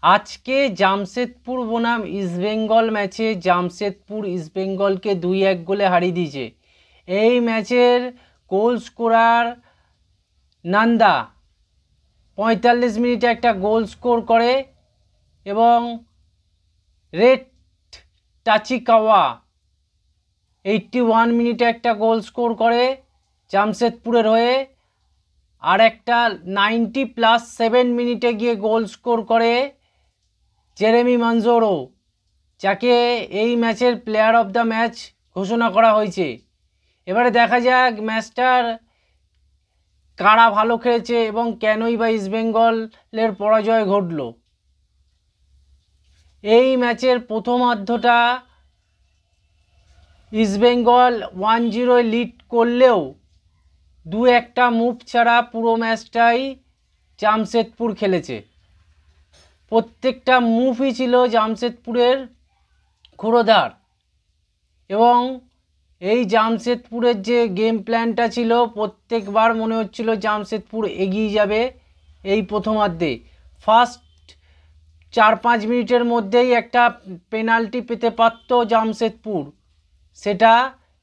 আজকে জামশেদপুর বনাম ইস্টবেঙ্গল ম্যাচে জামশেদপুর ইস্টবেঙ্গলকে 2-1 গোলে হারিয়ে দিয়েছে। এই ম্যাচের গোল স্কোরার নান্দা 45 মিনিটে একটা গোল স্কোর করে এবং রেড টাচিকাওয়া 81 মিনিটে একটা গোল স্কোর করে জামশেদপুরের হয়ে। আর একটা 90+7 মিনিটে গিয়ে গোল স্কোর করে জেরেমি মানজোরো, যাকে এই ম্যাচের প্লেয়ার অফ দ্য ম্যাচ ঘোষণা করা হয়েছে। এবারে দেখা যাক ম্যাচটার কারা ভালো খেলেছে এবং কেনই বা ইস্টবেঙ্গলের পরাজয় ঘটল। এই ম্যাচের প্রথমার্ধটা ইস্টবেঙ্গল 1-0 লিড করলেও 2-1টা মুভ ছাড়া পুরো ম্যাচটাই জামশেদপুর খেলেছে। প্রত্যেকটা মুভই ছিল জামশেদপুরের ক্ষুরোধার এবং এই জামশেদপুরের যে গেম প্ল্যানটা ছিল প্রত্যেকবার মনে হচ্ছিল জামশেদপুর এগিয়ে যাবে। এই প্রথমার্ধে ফার্স্ট 4-5 মিনিটের মধ্যেই একটা পেনাল্টি পেতে পারত জামশেদপুর, সেটা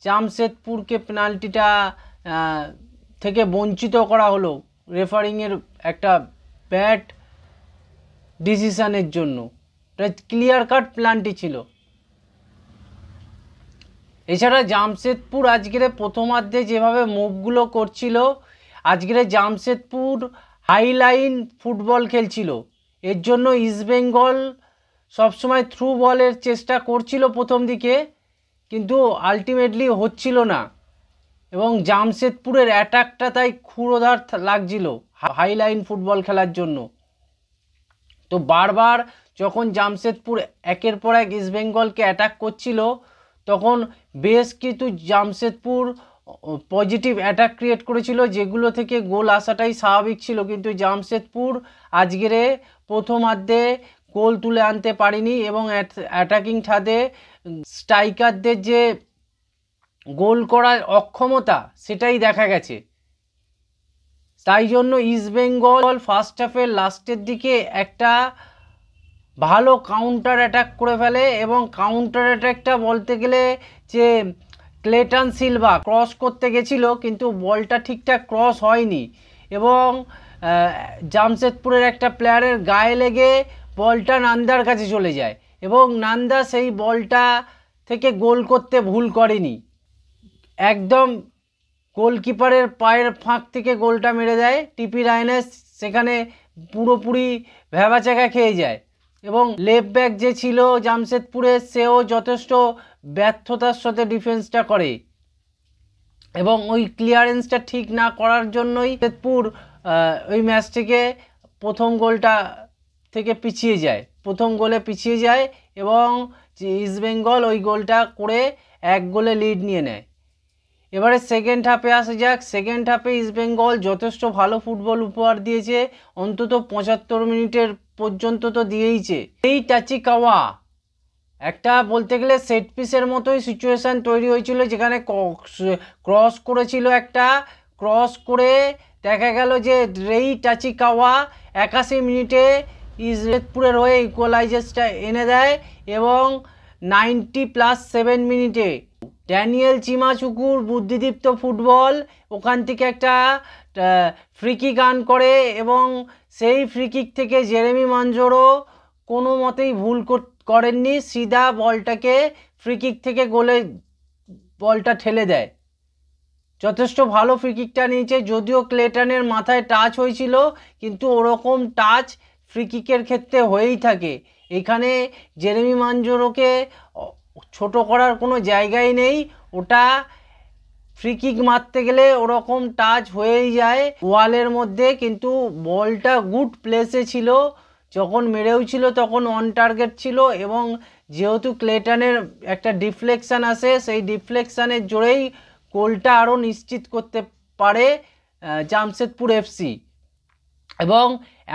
জামশেদপুরকে পেনাল্টিটা থেকে বঞ্চিত করা হলো রেফারিংয়ের একটা ব্যাড ডিসিশনের জন্য। এটা ক্লিয়ার কাট প্ল্যানটি ছিল। এছাড়া জামশেদপুর আজকের প্রথমার্ধে যেভাবে মুভগুলো করছিল, আজকের জামশেদপুর হাইলাইন ফুটবল খেলছিল। এর জন্য ইস্টবেঙ্গল সবসময় থ্রু বলের চেষ্টা করছিল প্রথম দিকে, কিন্তু আলটিমেটলি হচ্ছিল না এবং জামশেদপুরের অ্যাটাকটা তাই ক্ষুরোধার লাগছিল হাইলাইন ফুটবল খেলার জন্য। তো বারবার যখন জামশেদপুর একের পর এক ইস্টবেঙ্গলকে অ্যাটাক করছিল, তখন বেশ কিছু জামশেদপুর পজিটিভ অ্যাটাক ক্রিয়েট করেছিল, যেগুলো থেকে গোল আসাটাই স্বাভাবিক ছিল। কিন্তু জামশেদপুর আজকের প্রথমার্ধে গোল তুলে আনতে পারেনি এবং অ্যাটাকিং ছাদে স্ট্রাইকারদের যে গোল করার অক্ষমতা সেটাই দেখা গেছে। তাই জন্য ইস্টবেঙ্গল ফার্স্ট হাফের লাস্টের দিকে একটা ভালো কাউন্টার অ্যাটাক করে ফেলে এবং কাউন্টার অ্যাটাকটা বলতে গেলে যে ক্লেটন সিলভা ক্রস করতে গেছিল, কিন্তু বলটা ঠিকঠাক ক্রস হয়নি এবং জামশেদপুরের একটা প্লেয়ারের গায়ে লেগে বলটা নান্দার কাছে চলে যায় এবং নান্দা সেই বলটা থেকে গোল করতে ভুল করেনি, একদম গোলকিপারের পায়ের ফাঁক থেকে গোলটা মেরে দেয়। টিপি রায়নাস সেখানে পুরোপুরি ভ্যাবাচাকা খেয়ে যায় এবং লেফট ব্যাক যে ছিল জামশেদপুরের, সেও যথেষ্ট ব্যর্থতার সাথে ডিফেন্সটা করে এবং ওই ক্লিয়ারেন্সটা ঠিক না করার জন্যই জামশেদপুর ওই ম্যাচ থেকে প্রথম গোলটা থেকে পিছিয়ে যায়, প্রথম গোলে পিছিয়ে যায় এবং ইস্টবেঙ্গল ওই গোলটা করে 1 গোলে লিড নিয়ে নেয়। এবারে সেকেন্ড হাফে আসা যাক। সেকেন্ড হাফে ইস্টবেঙ্গল যথেষ্ট ভালো ফুটবল উপহার দিয়েছে, অন্তত 75 মিনিটের পর্যন্ত তো দিয়েইছে। এই টাচিকাওয়া একটা বলতে গেলে সেট পিসের মতোই সিচুয়েশান তৈরি হয়েছিল, যেখানে ক্রস করেছিল, একটা ক্রস করে দেখা গেল যে রেই টাচিকাওয়া 81 মিনিটে ইস্টবেঙ্গলের হয়ে ইকুয়ালাইজারটা এনে দেয় এবং 90+7 মিনিটে ড্যানিয়েল চিমাচুকুর বুদ্ধিদীপ্ত ফুটবল ওখান থেকে একটা ফ্রিকিক আর্ন করে এবং সেই ফ্রিকিক থেকে জেরেমি মানজোরো কোনো মতেই ভুল করেননি, সিধা বলটাকে ফ্রিকিক থেকে গোলে বলটা ঠেলে দেয়। যথেষ্ট ভালো ফ্রিকিকটা নিয়েছে, যদিও ক্লেটনের মাথায় টাচ হয়েছিল, কিন্তু ওরকম টাচ ফ্রিকিকের ক্ষেত্রে হয়েই থাকে। এখানে জেরেমি মানজোরোকে ছোট করার কোনো জায়গাই নেই, ওটা ফ্রি কিক মারতে গেলে ওরকম টাচ হয়েই যায় ওয়ালের মধ্যে, কিন্তু বলটা গুড প্লেসে ছিল, যখন মেরেও ছিল তখন অন টার্গেট ছিল এবং যেহেতু ক্লেটনের একটা ডিফ্লেকশান আসে, সেই ডিফ্লেকশানের জোরেই গোলটা আরও নিশ্চিত করতে পারে জামশেদপুর এফসি এবং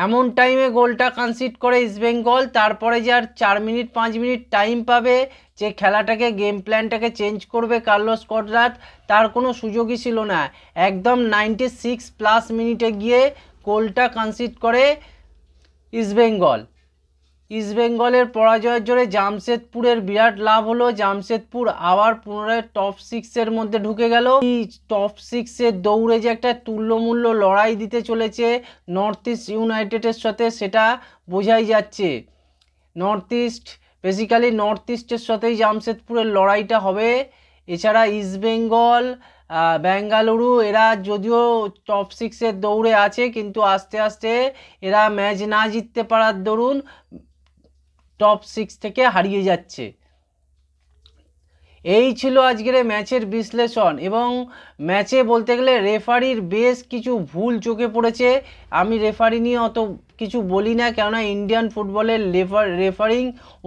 এমন টাইমে গোলটা কনসিড করে ইস্টবেঙ্গল। তারপরে যে আর 4-5 মিনিট টাইম পাবে যে খেলাটাকে গেম প্ল্যানটাকে চেঞ্জ করবে কার্লোস কোয়াদ্রাত, তার কোনো সুযোগই ছিল না। একদম 96+ মিনিটে গিয়ে গোলটা কনসিড করে ইস্টবেঙ্গল ইস্টবেঙ্গলের পরাজয়ের জোরে জামশেদপুরের বিরাট লাভ হলো। জামশেদপুর আবার পুনরায় টপ 6-এর মধ্যে ঢুকে গেল। এই টপ 6-এর দৌড়ে যে একটা তুল্যমূল্য লড়াই দিতে চলেছে নর্থ ইস্ট ইউনাইটেডের সাথে, সেটা বোঝাই যাচ্ছে। বেসিক্যালি নর্থ ইস্টের সাথেই জামশেদপুরের লড়াইটা হবে। এছাড়া ইস্টবেঙ্গল, বেঙ্গালুরু এরা যদিও টপ 6-এর দৌড়ে আছে, কিন্তু আস্তে আস্তে এরা ম্যাচ না জিততে পারার দরুন টপ 6 থেকে হারিয়ে যাচ্ছে। এই ছিল আজকের ম্যাচের বিশ্লেষণ। এবং ম্যাচে বলতে গেলে রেফারির বেশ কিছু ভুল চোখে পড়েছে। আমি রেফারি নিয়ে অত কিছু বলি না, কেননা ইন্ডিয়ান ফুটবলের রেফারিং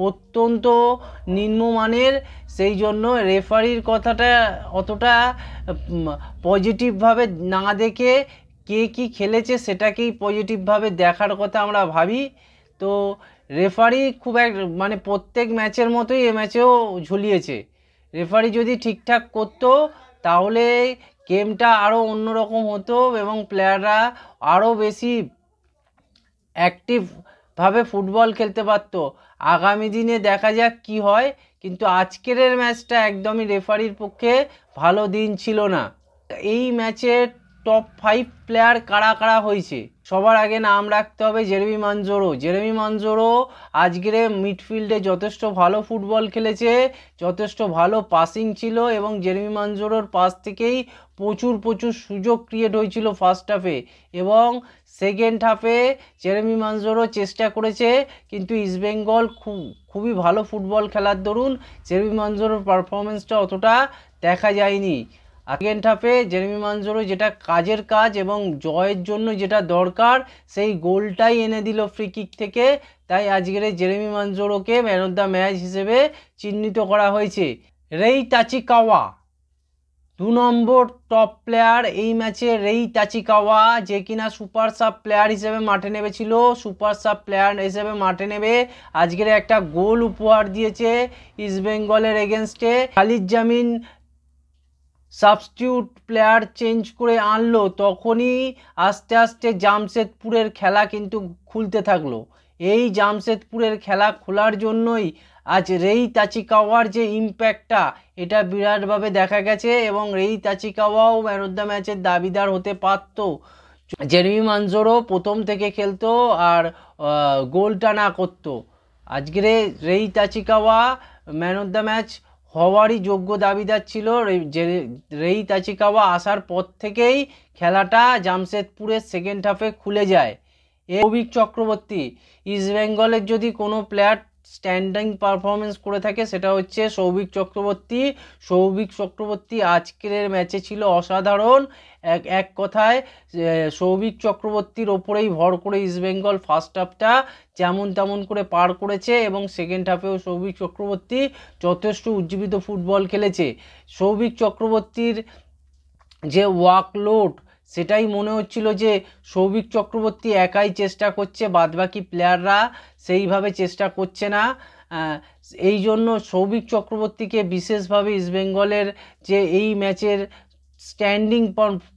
অত্যন্ত নিম্নমানের, সেই জন্য রেফারির কথাটা অতটা পজিটিভভাবে না দেখে কে কী খেলেছে সেটাকেই পজিটিভভাবে দেখার কথা আমরা ভাবি। তো রেফারি খুব মানে প্রত্যেক ম্যাচের মতোই এ ম্যাচেও ঝুলিয়েছে। রেফারি যদি ঠিকঠাক করতো তাহলে গেমটা আরও অন্যরকম হতো এবং প্লেয়াররা আরও বেশি অ্যাক্টিভভাবে ফুটবল খেলতে পারতো। আগামী দিনে দেখা যাক কি হয়, কিন্তু আজকের ম্যাচটা একদমই রেফারির পক্ষে ভালো দিন ছিল না। এই ম্যাচের টপ 5 প্লেয়ার কারা কারা হয়েছে, সবার আগে নাম রাখতে হবে জেরেমি মানজোরো। জেরেমি মানজোরো আজকের মিডফিল্ডে যথেষ্ট ভালো ফুটবল খেলেছে, যথেষ্ট ভালো পাসিং ছিল এবং জেরেমি মানজোরোর পাস থেকেই প্রচুর সুযোগ ক্রিয়েট হয়েছিল ফার্স্ট হাফে, এবং সেকেন্ড হাফে জেরেমি মানজোরো চেষ্টা করেছে, কিন্তু ইস্টবেঙ্গল খুবই ভালো ফুটবল খেলার দরুন জেরেমি মানজোরোর পারফরমেন্সটা অতটা দেখা যায়নি। সেকেন্ড হাফে জেরেমি মানজোরো যেটা কাজের কাজ এবং জয়ের জন্য যেটা দরকার সেই গোলটাই এনে দিল ফ্রি কিক থেকে। তাই আজকের জেরেমি মানজোরোকে ম্যান অফ দ্য ম্যাচ হিসেবে চিহ্নিত করা হয়েছে। রেই তাচিকাওয়া 2 নম্বর টপ প্লেয়ার এই ম্যাচে। রেই তাচিকাওয়া যে কিনা সুপার সাব প্লেয়ার হিসেবে মাঠে নেমেছিল, সুপার সাব প্লেয়ার হিসেবে মাঠে নেবে আজকের একটা গোল উপহার দিয়েছে ইস্টবেঙ্গলের এগেনস্টে। খালিদ জামিন সাবস্টিটিউট প্লেয়ার চেঞ্জ করে আনলো, তখনই আস্তে আস্তে জামশেদপুরের খেলা কিন্তু খুলতে থাকলো। এই জামশেদপুরের খেলা খোলার জন্যই আজ রেই তাচিকাওয়ার যে ইম্প্যাক্টটা এটা বিরাটভাবে দেখা গেছে, এবং রেই তাচিকাওয়াও ম্যান অফ দ্য ম্যাচের দাবিদার হতে পারত। জেরেমি মানজোরো প্রথম থেকে খেলতো আর গোলটা না করতো। আজকের রেই তাচিকাওয়া ম্যান অফ দ্য ম্যাচ হওয়ারই যোগ্য দাবিদার ছিল। রেই তাচিকাওয়া আসার পর থেকেই খেলাটা জামশেদপুরের সেকেন্ড হাফে খুলে যায়। সৌভিক চক্রবর্তী, ইস্টবেঙ্গলের যদি কোনো প্লেয়ার স্ট্যান্ডিং পারফরমেন্স করে থাকে সেটা হচ্ছে সৌভিক চক্রবর্তী। সৌভিক চক্রবর্তী আজকের ম্যাচে ছিল অসাধারণ। এক কথায় সৌভিক চক্রবর্তীর ওপরেই ভর করে ইস্টবেঙ্গল ফার্স্ট হাফটা যেমন তেমন করে পার করেছে, এবং সেকেন্ড হাফেও সৌভিক চক্রবর্তী যথেষ্ট উজ্জীবিত ফুটবল খেলেছে। সৌভিক চক্রবর্তীর যে ওয়ার্কলোড সেটাই মনে হচ্ছিল যে সৌভিক চক্রবর্তী একাই চেষ্টা করছে, বাদবাকি প্লেয়াররা সেইভাবে চেষ্টা করছে না। এই জন্য সৌভিক চক্রবর্তীকে বিশেষভাবে ইস্টবেঙ্গলের যে এই ম্যাচের স্ট্যান্ডিং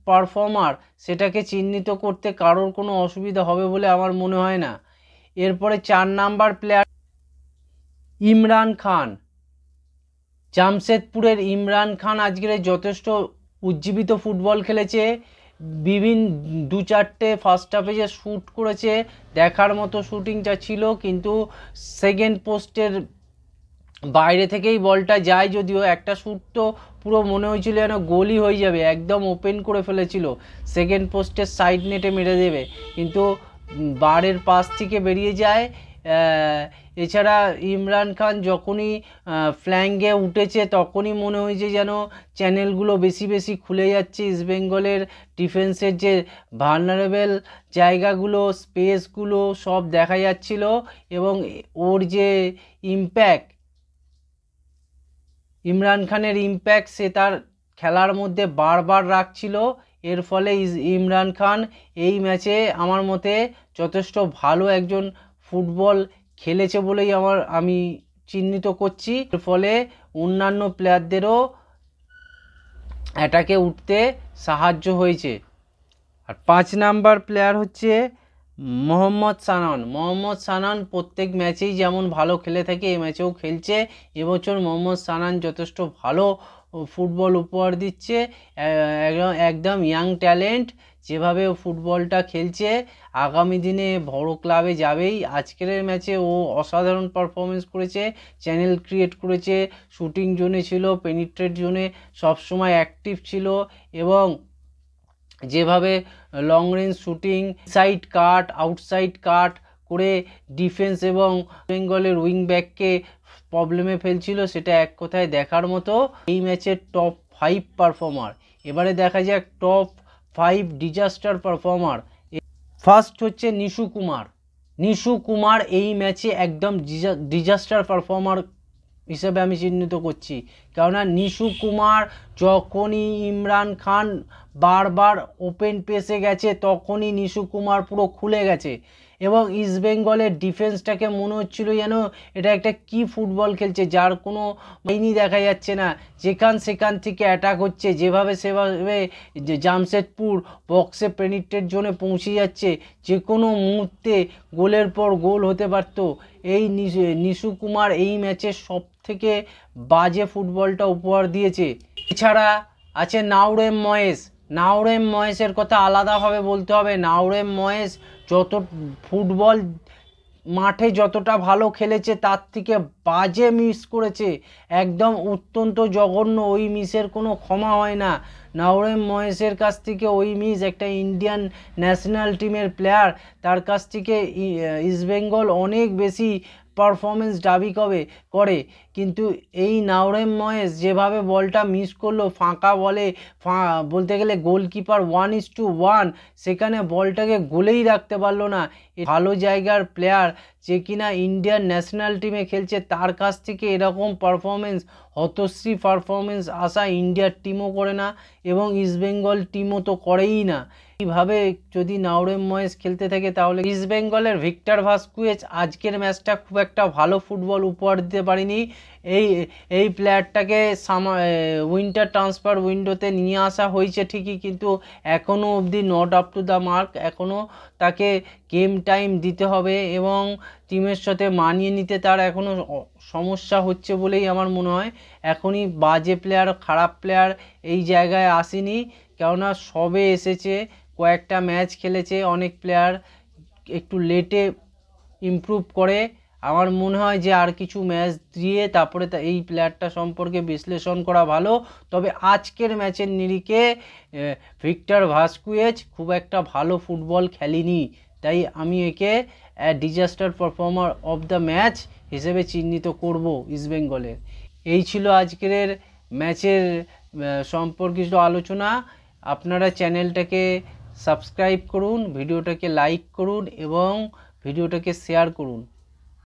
পারফর্মার সেটাকে চিহ্নিত করতে কারোর কোনো অসুবিধা হবে বলে আমার মনে হয় না। এরপরে 4 নাম্বার প্লেয়ার ইমরান খান। জামশেদপুরের ইমরান খান আজকের যথেষ্ট উজ্জীবিত ফুটবল খেলেছে। বিভিন্ন 2-4টে ফার্স্ট হাফে যে শ্যুট করেছে দেখার মতো শ্যুটিংটা ছিল, কিন্তু সেকেন্ড পোস্টের বাইরে থেকেই বলটা যায়, যদিও একটা শ্যুট তো পুরো মনে হয়েছিল যেন গোলই হয়ে যাবে, একদম ওপেন করে ফেলেছিল, সেকেন্ড পোস্টের সাইড নেটে মেরে দেবে, কিন্তু বারের পাশ থেকে বেরিয়ে যায়। এছাড়া ইমরান খান যখনই ফ্ল্যাঙ্গে উঠেছে তখনই মনে হয়েছে যেন চ্যানেলগুলো বেশি খুলে যাচ্ছে। ইস্টবেঙ্গলের ডিফেন্সের যে ভালনারেবল জায়গাগুলো, স্পেসগুলো সব দেখা যাচ্ছিল, এবং ওর যে ইম্প্যাক্ট, ইমরান খানের ইম্প্যাক্ট সে তার খেলার মধ্যে বারবার রাখছিল। এর ফলে ইমরান খান এই ম্যাচে আমার মতে যথেষ্ট ভালো একজন ফুটবল খেলেছে বলেই আমি চিহ্নিত করছি। এর ফলে অন্যান্য প্লেয়ারদেরও অ্যাটাকে উঠতে সাহায্য হয়েছে। আর 5 নাম্বার প্লেয়ার হচ্ছে মোহাম্মদ সানান প্রত্যেক ম্যাচেই যেমন ভালো খেলে থাকে এই ম্যাচেও খেলছে। এবছর মোহাম্মদ সানান যথেষ্ট ভালো ফুটবল উপহার দিচ্ছে, একদম ইয়াং ট্যালেন্ট, যেভাবে ফুটবলটা খেলছে আগামী দিনে বড় ক্লাবে যাবেই। আজকের ম্যাচে ও অসাধারণ পারফরমেন্স করেছে, চ্যানেল ক্রিয়েট করেছে, শুটিং জোনে ছিল, পেনিট্রেট জোনে সবসময় অ্যাক্টিভ ছিল, এবং যেভাবে long range shooting, side cut, outside cut করে ডিফেন্স এবং বেঙ্গলের উইং ব্যাককে প্রবলেমে ফেলছিল, সেটা এক কথায় দেখার মতো। এই ম্যাচের টপ 5 পারফর্মার, এবারে দেখা যাক টপ 5 ডিজাস্টার পারফর্মার। ফার্স্ট হচ্ছে নিশু কুমার এই ম্যাচে একদম ডিজাস্টার পারফর্মার হিসেবে আমি চিহ্নিত করছি। কেননা নিশু কুমার যখনই ইমরান খান বারবার ওপেন পেসে গেছে তখনই নিশু কুমার পুরো খুলে গেছে, এবং ইস্টবেঙ্গলের ডিফেন্সটাকে মনে হচ্ছিল যেন এটা একটা কি ফুটবল খেলছে, যার কোনো মাইনি দেখা যাচ্ছে না, সেখান থেকে অ্যাটাক হচ্ছে, যেভাবে সেভাবে জামশেদপুর বক্সে পেনিট্রেট জোনে পৌঁছে যাচ্ছে, যে কোনো মুহূর্তে গোলের পর গোল হতে পারত। এই নিশু কুমার এই ম্যাচের সব থেকে বাজে ফুটবলটা উপহার দিয়েছে। এছাড়া আছে নাওরেম ময়েসের কথা আলাদাভাবে বলতে হবে। নাওরেম ময়েস যত ফুটবল মাঠে যতটা ভালো খেলেছে তার থেকে বাজে মিস করেছে, একদম অত্যন্ত জঘন্য, ওই মিসের কোনো ক্ষমা হয় না। নাওরেম ময়েসের কাছ থেকে ওই মিস, একটা ইন্ডিয়ান ন্যাশনাল টিমের প্লেয়ার, তার কাছ থেকে ইস্টবেঙ্গল অনেক বেশি পারফরমেন্স দাবি করে, কিন্তু এই নাওরেম ময়েস যেভাবে বলটা মিস করলো, ফাঁকা বলে, বলতে গেলে গোলকিপার 1:1, সেখানে বলটাকে গোলেই রাখতে পারলো না। ভালো জায়গার প্লেয়ার যে কিনা ইন্ডিয়ান ন্যাশনাল টিমে খেলছে, তার কাছ থেকে এরকম পারফরমেন্স, হতশ্রী পারফরমেন্স আশা ইন্ডিয়ার টিমও করে না এবং ইস্টবেঙ্গল টিমও তো করেই না। এইভাবে যদি নাওরেম ময়েস খেলতে থাকে তাহলে ইস্টবেঙ্গলের ভিক্টর ভাস্কুয়েজ আজকের ম্যাচটা খুব একটা ভালো ফুটবল উপহার দিতে পারেনি। এই প্লেয়ারটাকে উইন্টার ট্রান্সফার উইন্ডোতে নিয়ে আসা হয়েছে ঠিকই, কিন্তু এখনও অবধি not up to the mark. এখনও তাকে গেম টাইম দিতে হবে এবং টিমের সাথে মানিয়ে নিতে তার এখনও সমস্যা হচ্ছে বলেই আমার মনে হয়। এখনই বাজে প্লেয়ার, খারাপ প্লেয়ার এই জায়গায় আসেনি, কেননা সবে এসেছে, কয়েকটা ম্যাচ খেলেছে। অনেক প্লেয়ার একটু লেটে ইমপ্রুভ করে। আমার মনে হয় যে আর কিছু ম্যাচ দিয়ে তারপরে এই প্লেয়ারটা সম্পর্কে বিশ্লেষণ করা ভালো। তবে আজকের ম্যাচের নিরিখে ভিক্টর ভাস্কুয়েজ খুব একটা ভালো ফুটবল খেলেনি, তাই আমি একে disaster performer of the match হিসেবে চিহ্নিত করব ইস্টবেঙ্গলের। এই ছিল আজকের ম্যাচের সম্পর্কিত আলোচনা। আপনারা চ্যানেলটাকে সাবস্ক্রাইব করুন, ভিডিওটাকে লাইক করুন এবং ভিডিওটাকে শেয়ার করুন।